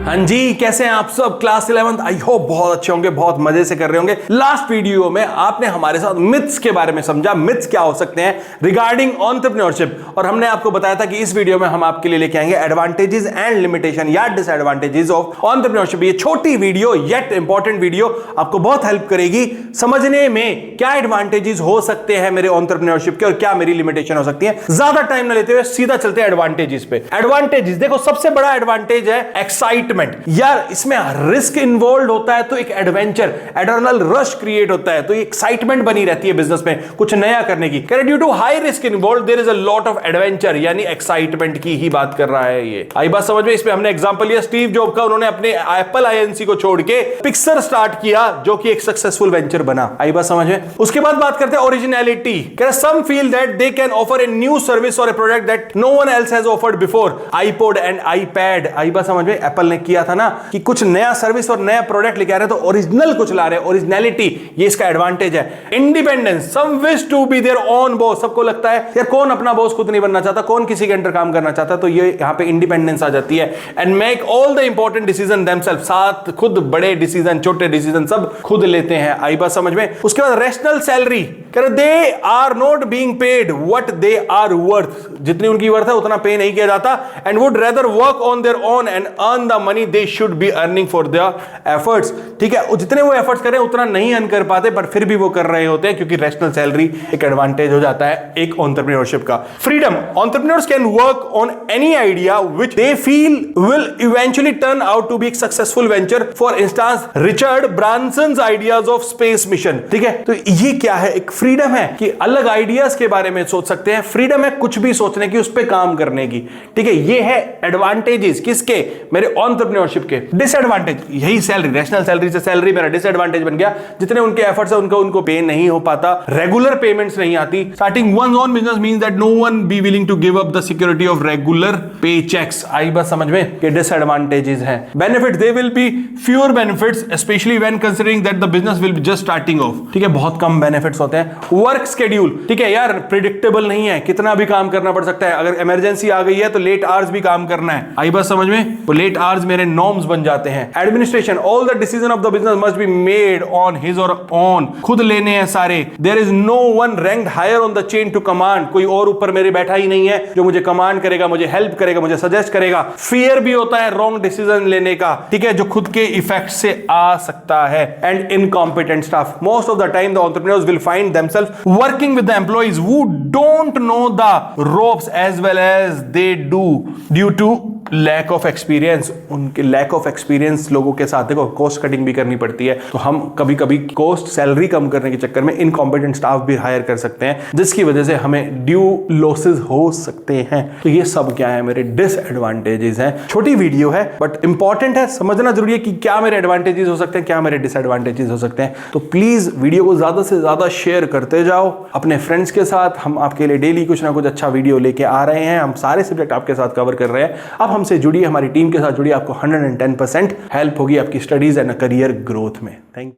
हाँ जी, कैसे हैं आप सब? क्लास 11th आई होप बहुत अच्छे होंगे, बहुत मजे से कर रहे होंगे। लास्ट वीडियो में आपने हमारे साथ मिथ्स के बारे में समझा, मिथ्स क्या हो सकते हैं रिगार्डिंग एंटरप्रेन्योरशिप, और हमने आपको बताया था कि इस वीडियो में हम आपके लिए लेके आएंगे एडवांटेजेस एंड लिमिटेशन या डिसएडवांटेजेस ऑफ एंटरप्रेन्योरशिप। ये छोटी वीडियो येट इंपॉर्टेंट वीडियो आपको बहुत हेल्प करेगी समझने में क्या एडवांटेजेस हो सकते हैं मेरे एंटरप्रेन्योरशिप के और क्या मेरी लिमिटेशन हो सकती है। ज्यादा टाइम ना लेते हुए सीधा चलते हैं एडवांटेजेस पे। एडवांटेजेस देखो, सबसे बड़ा एडवांटेज है एक्साइटमेंट। यार इसमें रिस्क इन्वॉल्व होता है तो एक एडवेंचर, एड्रेनल रश क्रिएट होता है, तो एक्साइटमेंट बनी रहती है बिजनेस में कुछ नया करने की। Due to high risk involve there is a lot of adventure, यानी एक्साइटमेंट की ही बात कर रहा है ये। आई बात समझ में? इसमें हमने एग्जांपल लिया स्टीव जॉब का, उन्होंने अपने एप्पल आईएनसी को छोड़ के पिक्सर स्टार्ट किया जो कि एक सक्सेसफुल वेंचर बना। आई बात समझ में? उसके बाद बात करते हैं originality. Some feel that they can offer a new service और a product that no one else has offered before. IPod and iPad, आई बात समझ में? एप्पल ने किया था ना कि कुछ नया सर्विस और नया प्रोडक्ट लेके आ रहे हैं तो ओरिजिनल कुछ ला रहे हैं, ओरिजिनलिटी, ये इसका एडवांटेज है। Independence, some wish to be their own boss. सबको लगता है यार कौन अपना बॉस खुद नहीं बनना चाहता, कौन किसी के अंडर काम करना चाहता, तो ये यहां पे इंडिपेंडेंस आ जाती है। And make all the important decision themselves, साथ खुद बड़े डिसीजन छोटे डिसीजन सब खुद लेते हैं। आई बात समझ में? उसके बाद rational salary, they are not being paid what they are worth, जितनी उनकी वर्थ है उतना पे नहीं किया जाता। And would rather work on their own and earn the money they should be earning for their efforts. ठीक है, जितने वो एफर्ट्स करें उतना नहीं अर्न कर पाते, पर फिर भी वो कर रहे होते हैं क्योंकि रैशनल सैलरी एक एडवांटेज हो जाता है एक एंटरप्रेन्योरशिप का। Freedom, entrepreneurs can work on any idea which they feel will eventually turn out to be एक successful venture. For instance Richard Branson's ideas of space mission. ठीक है, तो ये क्या है? एक फ्रीडम है कि अलग आइडियाज के बारे में सोच सकते हैं, फ्रीडम है कुछ भी सोचने की, उस पर काम करने की। ठीक है, ये है एडवांटेजेस किसके? मेरे एंटरप्रेन्योरशिप के। डिसएडवांटेज यही सैलरी, रैशनल सैलरी से सैलरी मेरा डिसएडवांटेज बन गया। जितने उनके एफर्ट्स है उनको पे नहीं हो पाता, रेगुलर पेमेंट्स नहीं आती। Starting one own business means that no one be willing to give up the security of regular pay cheques. आई बात समझ में? ये डिसएडवांटेजेस हैं। Benefits, they will be fewer benefits especially when considering that the business will be just starting off. ठीक है, बहुत कम benefits होते हैं। वर्क शेड्यूल, ठीक है यार, प्रिडिक्टेबल नहीं है, कितना भी काम करना पड़ सकता है। अगर इमरजेंसी आ गई है तो लेट आवर्स भी काम करना है। आई बात समझ में? वो लेट आवर्स मेरे नॉर्म्स बन जाते हैं। Administration, all the decision of the business must be made on his और ऑन, खुद लेने हैं सारे। There is no one ranked higher on the chain to command, कोई और ऊपर मेरे बैठा ही नहीं है जो मुझे कमांड करेगा, मुझे हेल्प करेगा, मुझे सजेस्ट करेगा। फियर भी होता है रॉन्ग डिसीजन लेने का, ठीक है, जो खुद के इफेक्ट से आ सकता है। And incompetent staff, most of the time the entrepreneurs will find themselves working with the employees who don't know the ropes as well as they do due to lack of experience. उनके lack of experience लोगों के साथ, देखो cost cutting भी करनी पड़ती है, तो हम कभी कभी कॉस्ट सैलरी कम करने के चक्कर में इनकॉम्पिटेंट स्टाफ भी हायर कर सकते हैं, जिसकी वजह से हमें ड्यू लॉसेस हो सकते हैं। तो ये सब क्या है? मेरे डिसएडवांटेजेस हैं। छोटी वीडियो है बट इंपॉर्टेंट है, समझना जरूरी है कि क्या मेरे एडवांटेजेस हो सकते हैं, क्या मेरे डिसएडवांटेजेस हो सकते हैं। तो प्लीज वीडियो को ज्यादा से ज्यादा शेयर करते जाओ अपने फ्रेंड्स के साथ। हम आपके लिए डेली कुछ ना कुछ अच्छा वीडियो लेके आ रहे हैं, हम सारे सब्जेक्ट आपके साथ कवर कर रहे हैं। अब हमसे जुड़िए, हमारी टीम के साथ जुड़िए, आपको 110% हेल्प होगी आपकी स्टडीज एंड करियर ग्रोथ में। Thank you.